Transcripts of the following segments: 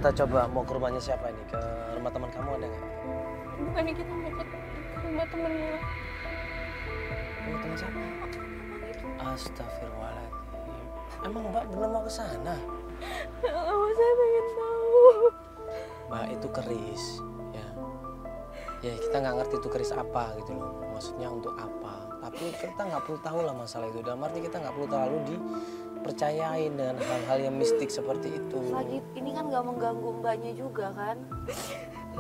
kita coba mau ke rumahnya siapa ini? Ke rumah teman kamu ada nggak? Bukannya kita mau ke rumah temennya. Rumah teman siapa? Astagfirullahaladzim. Emang Mbak bener mau ke sana? Saya pengen tahu. Mbak itu keris, ya. Ya kita nggak ngerti itu keris apa gitu loh. Maksudnya untuk apa? Tapi kita nggak perlu tahu lah masalah itu. Dalam arti kita nggak perlu terlalu dipercayain dengan hal-hal yang mistik seperti itu. Lagi ini kan nggak mengganggu mbaknya juga kan?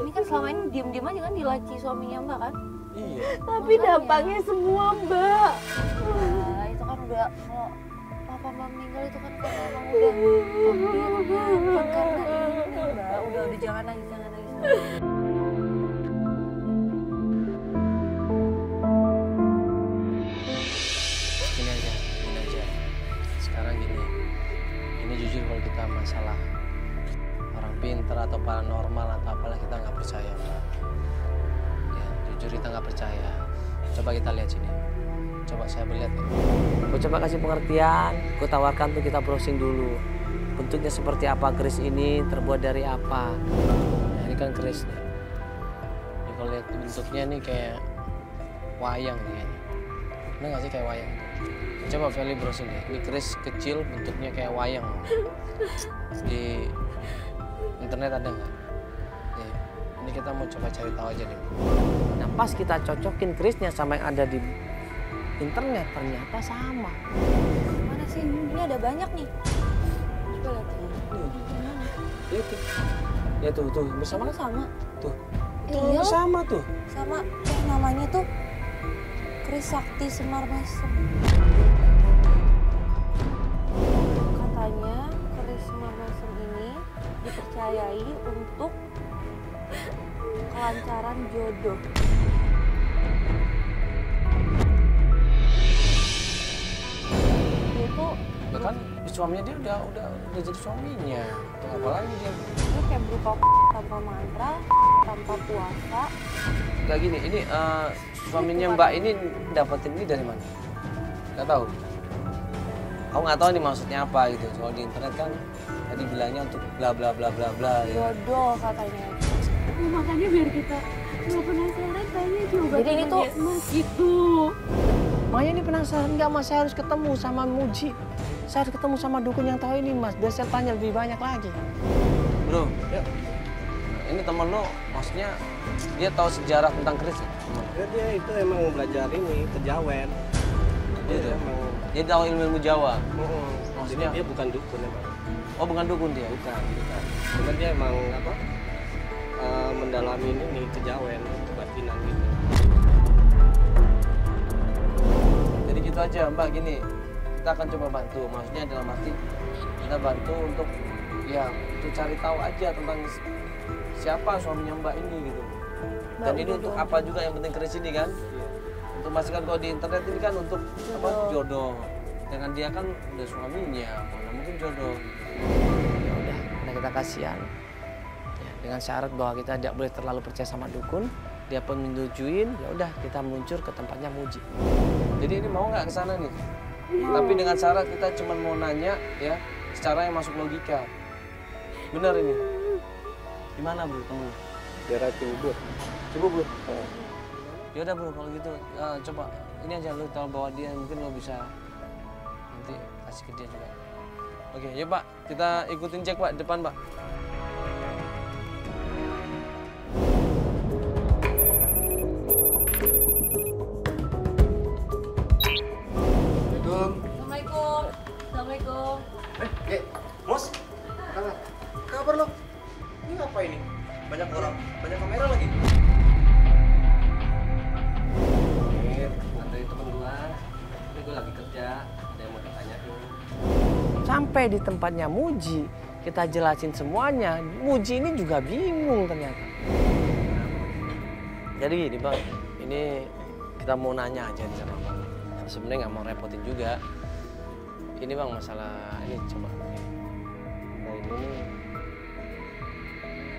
Ini kan selama ini diem-diem aja kan dilaci suaminya mbak kan? Iya. Tapi dampaknya semua, Mbak. Nah, itu kan udah kalau papa mbak meninggal itu kan karena emang udah takdirnya, bukan karena ini mbak. Udah jangan nangis, jangan nangis. Gini aja. Sekarang gini. Ini jujur kalau kita masalah orang pintar atau paranormal atau apalah kita nggak percaya, Mbak. Ya, jujur kita nggak percaya. Coba kita lihat sini. Coba saya melihat ini. Aku coba kasih pengertian. Aku tawarkan tuh kita browsing dulu. Bentuknya seperti apa keris ini, terbuat dari apa. Nah, ini kan keris nih. Ini kalau lihat bentuknya nih kayak wayang nih kayaknya. Bener nggak sih kayak wayang? Coba Feli browsing deh. Ini keris kecil bentuknya kayak wayang. Di internet ada nggak? Nih, ini kita mau coba cari tahu aja nih. Nah pas kita cocokin kerisnya sama yang ada di internet ternyata sama. Mana sih? Ini ada banyak nih. Coba lihat. Lihat tuh. Ya tuh bersama Sama sama. tuh. Iya. Sama tuh. Sama namanya tuh Keris Sakti Semar Mesem. Katanya keris Semar Mesem ini dipercayai untuk kelancaran jodoh. Dia tuh Ya kan suaminya dia udah jadi suaminya. Tuh, apalagi dia. ini kayak berupa tanpa mantra, tanpa puasa. Kayak gini, ini suaminya Mbak ini dapetin ini dari mana? Nggak tahu. Kamu nggak tahu nih maksudnya apa gitu. Soal di internet kan tadi bilangnya untuk bla bla bla bla bla. Ya. Jodoh katanya. Makanya biar kita nggak penasaran tanya coba. Jadi ini tuh Mas gitu. Maya ini penasaran nggak Mas? Saya harus ketemu sama Muji. Saya harus ketemu sama dukun yang tahu ini Mas. Biar saya tanya lebih banyak lagi. Bro, yuk. Ini temen lo, maksudnya dia tahu sejarah tentang keris ya? Ya, dia itu emang belajar ini kejawen. Gitu? Emang Dia tahu ilmu Jawa? maksudnya dia bukan dukun emang. Oh bukan dukun dia? Bukan. Cuma dia emang apa? Mendalami ini kejawen, kebatinan gitu. Jadi gitu aja Mbak, gini. Kita akan coba bantu, maksudnya dalam arti kita bantu untuk ya untuk cari tahu aja tentang siapa suaminya Mbak ini gitu. Dan ini untuk apa juga yang penting keris ini kan? Untuk memastikan kalau di internet ini kan untuk apa jodoh. Dengan dia kan udah suaminya, mana mungkin jodoh. Ya udah, karena kita kasihan. Ya, dengan syarat bahwa kita tidak boleh terlalu percaya sama dukun, dia pun menyetujuin, ya udah kita meluncur ke tempatnya Muji. Jadi ini mau nggak ke sana nih? Tapi dengan syarat kita cuma mau nanya ya secara yang masuk logika. Benar ini? Gimana bro temen? Daerah Cibubur. Cibubur? Ya udah bro kalau gitu coba ini aja lu tahu bahwa dia mungkin lo bisa nanti kasih ke dia juga. Oke ya Pak, kita ikutin cek Pak depan Pak. Assalamualaikum. Assalamualaikum. Mos, kabar lo? Ini apa ini? Banyak orang, banyak kamera lagi. Anterin temen gua. Ini gua lagi kerja, ada yang mau ditanyain. Sampai di tempatnya Muji, kita jelasin semuanya. Muji ini juga bingung ternyata. Jadi gini Bang, ini kita mau nanya aja nih sama Bang. Sebenarnya nggak mau repotin juga. Ini Bang masalah ini coba. Nah ini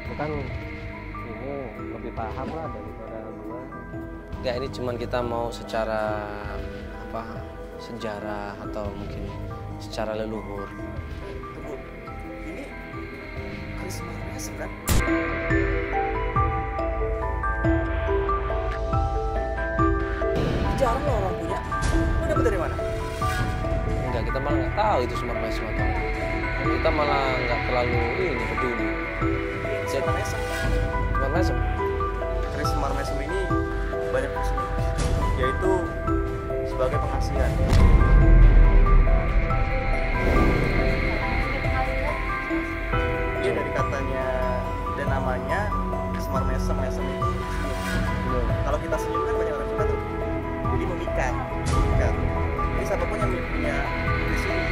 bukan ini lebih paham lah daripada gua. Enggak, ini cuman kita mau secara apa sejarah atau mungkin secara leluhur. Tunggu, ini keris Semar mesem kan? Jarang loh orang punya. Lo dapet dari mana? Enggak, kita malah nggak tahu itu semar mesem atau enggak. Kita malah nggak terlalu ini peduli. Semar mesem. Semar mesem. Keris semar mesem ini banyak fungsinya, yaitu sebagai pengasihan. Iya, dari katanya dan namanya semar mesem. Mesem itu senyum. Kalau kita senyum kan banyak orang suka tuh. Jadi memikat. Jadi siapapun yang punya keris ini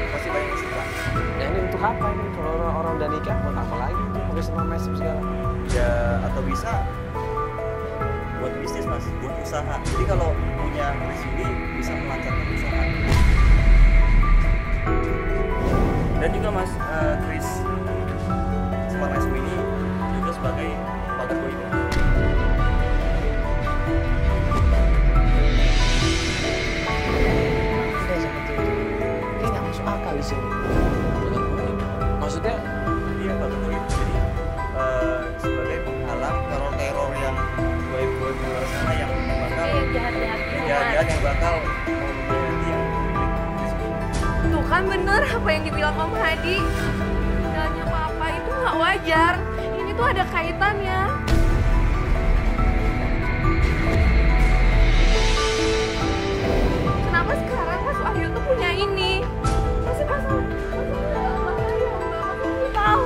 pasti banyak yang suka. Ya ini untuk apa ini? Kalau orang udah nikah, buat apa lagi? Pakai semar mesem segala. Ya atau bisa buat bisnis mas, buat usaha. Jadi kalau punya keris ini bisa melancarkan usaha. Dan juga mas, keris semar mesem ini juga sebagai pagar goibah. Udah seperti itu. Ini nggak masuk akal di sini. Maksudnya? Iya pagar goibah. Jadi sebagai penghalang teror-teror yang goib-goib di luar sana yang bakal jahat-jahat yang bakal menjadi yang keris ini. Tuh kan bener apa yang dibilang Om Hadi. Tinggalnya Papa itu nggak wajar. Ini tuh ada kaitannya. Kenapa sekarang Mas Wahyu tuh punya ini? Masih pasal bahaya, Mas tahu.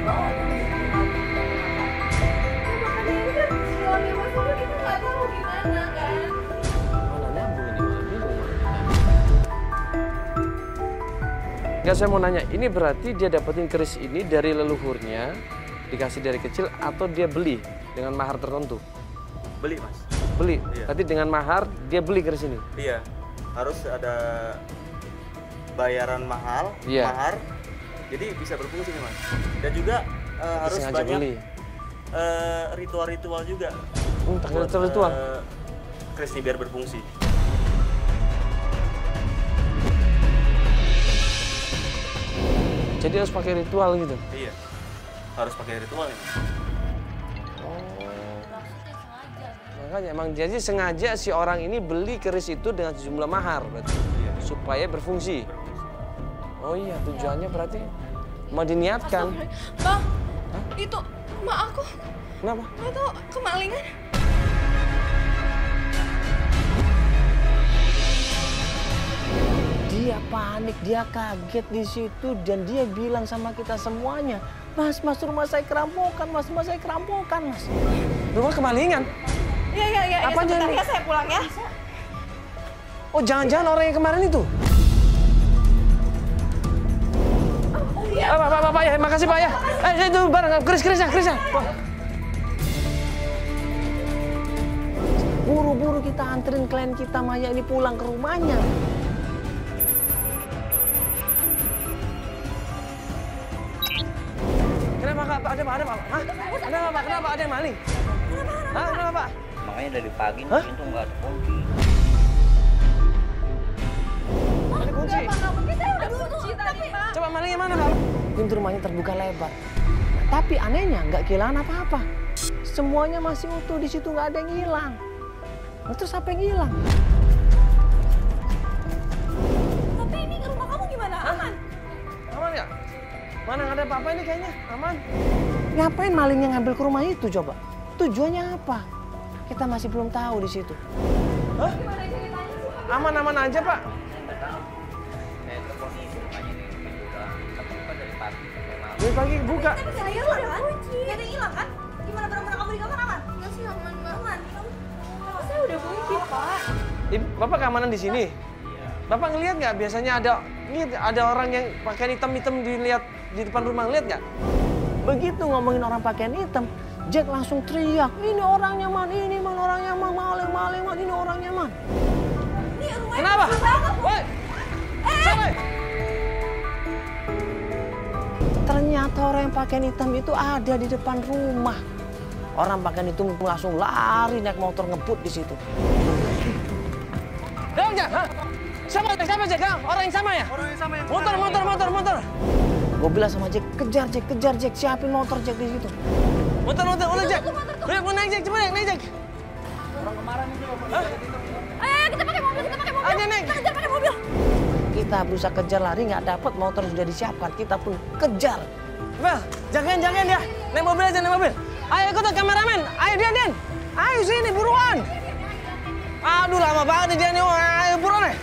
Makanya ini kan hilangnya Mas Wahyu kita nggak tahu gimana kan. Mana nyambung ini? Malah bingung. Enggak, saya mau nanya, ini berarti dia dapetin keris ini dari leluhurnya, dikasih dari kecil, atau dia beli dengan mahar tertentu? Beli mas. Beli? Iya. Tadi dengan mahar, dia beli keris ini? Iya, harus ada bayaran mahal, Iya. mahar, jadi bisa berfungsi nih mas. Dan juga harus Sengaja banyak beli. ritual-ritual juga. Tak buat, ritual. keris ini biar berfungsi. Jadi harus pakai ritual gitu? Iya, harus pakai ritual ini. Makanya emang jadi sengaja si orang ini beli keris itu dengan sejumlah mahar berarti. Iya. Supaya berfungsi. Oh iya, tujuannya berarti mau diniatkan. Bang, itu emak aku. Kenapa? Nggak tahu kemalingan. Dia panik, dia kaget di situ dan dia bilang sama kita semuanya, Mas, rumah saya kerampokan, Mas, rumah saya kerampokan, Mas. Rumah kemalingan? Iya. Apa Sebentar jadi? ya, saya pulang ya. Oh, jangan-jangan orang yang kemarin itu? Iya. Pak, ya, makasih Pak ya. Itu barang, kerisnya. Wah. Buru-buru kita anterin klien kita Maya ini pulang ke rumahnya. Kenapa Kak? Ada Pak? Hah? Kenapa ada yang maling? Hah? Kenapa Pak? Makanya dari pagi nih pintu nggak ada kunci. Ada kunci. Nggak mungkin, saya udah kunci tadi, Pak. Coba malingnya mana Pak? Pintu rumahnya terbuka lebar. Tapi anehnya nggak kehilangan apa-apa. Semuanya masih utuh, di situ nggak ada yang hilang. Nah, terus apa yang hilang? Tapi ini rumah kamu gimana? Aman? Aman ya? Mana nggak ada apa-apa ini kayaknya, aman. Ngapain malingnya ngambil ke rumah itu coba? Tujuannya apa? Kita masih belum tahu di situ. Hah? Gimana ceritanya sih? Aman-aman aja Pak. Saya nggak tahu. Saya telepon itu rumahnya nih pintu udah kebuka dari pagi sampai malam. Dari pagi buka. Tapi saya udah kunci. Gak ada yang hilang kan? Gimana barang-barang kamu di kamar aman? Enggak sih, aman banget. Aman. Saya udah kunci, Pak. Bapak keamanan di sini? Bapak ngelihat nggak biasanya ada orang yang pakaian hitam dilihat di depan rumah, ngeliat nggak? Begitu ngomongin orang pakaian hitam, Jack langsung teriak, ini orangnya man, ini man orangnya man, maling man, ini orangnya man. Ini rumahnya Kenapa? kecil banget. Woi, siapa? Ternyata orang yang pakaian hitam itu ada di depan rumah. Orang pakaian hitam langsung lari naik motor ngebut di situ. Jack, Hah? Siapa Jack? Orang yang sama ya? Orang yang sama yang Motor. Gue bilang sama Jack, kejar Jack, siapin motor Jack di situ. Motor, Jack. Udah, mau naik Jack, coba naik Jack. Orang kemarin itu Ayo kita pakai mobil. Ayo naik. Kita kejar pakai mobil. Kita berusaha kejar lari, nggak dapat, motor sudah disiapkan, kita pun kejar. Bel, jagain dia. Naik mobil aja, naik mobil. Ayo ikutan kameramen, ayo Dian. Ayo sini, buruan. Aduh, lama banget nih Dian, ayo buruan deh.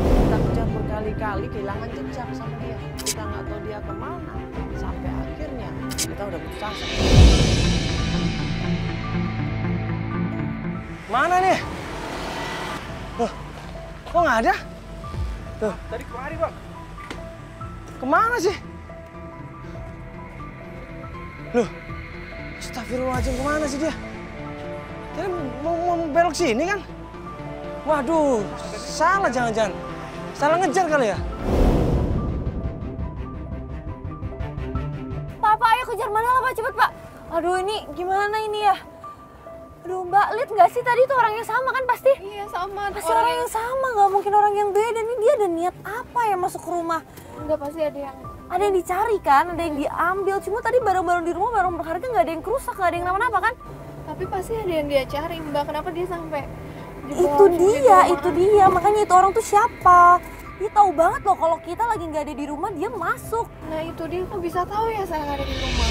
Kita kejar berkali-kali, kehilangan jejak sama dia. Kita nggak tahu dia kemana. Sampai akhirnya kita udah putus asa. Mana nih? Loh, kok nggak ada? Tuh. tadi kemari bang. Kemana sih? Loh, astagfirullahaladzim, kemana sih dia? Tadi mau belok sini kan? Waduh, salah jangan-jangan. Salah ngejar kali ya? Pak, ayo kejar mana lah Pak, cepet Pak. Aduh ini gimana ini ya? Aduh Mbak, lihat nggak sih tadi tuh orang yang sama kan pasti? Iya sama. Pasti orang yang sama, nggak mungkin orang yang beda. Ini dia ada niat apa ya masuk ke rumah? Enggak, pasti ada yang Ada yang dicari kan, ada yang diambil. Cuma tadi barang-barang di rumah, barang berharga nggak ada yang kerusak, nggak ada yang kenapa-napa kan? tapi pasti ada yang dia cari Mbak. Kenapa dia sampai Itu dia. Makanya itu orang tuh siapa? Dia tahu banget loh kalau kita lagi nggak ada di rumah, dia masuk. Nah itu dia kok bisa tahu ya saya ada di rumah.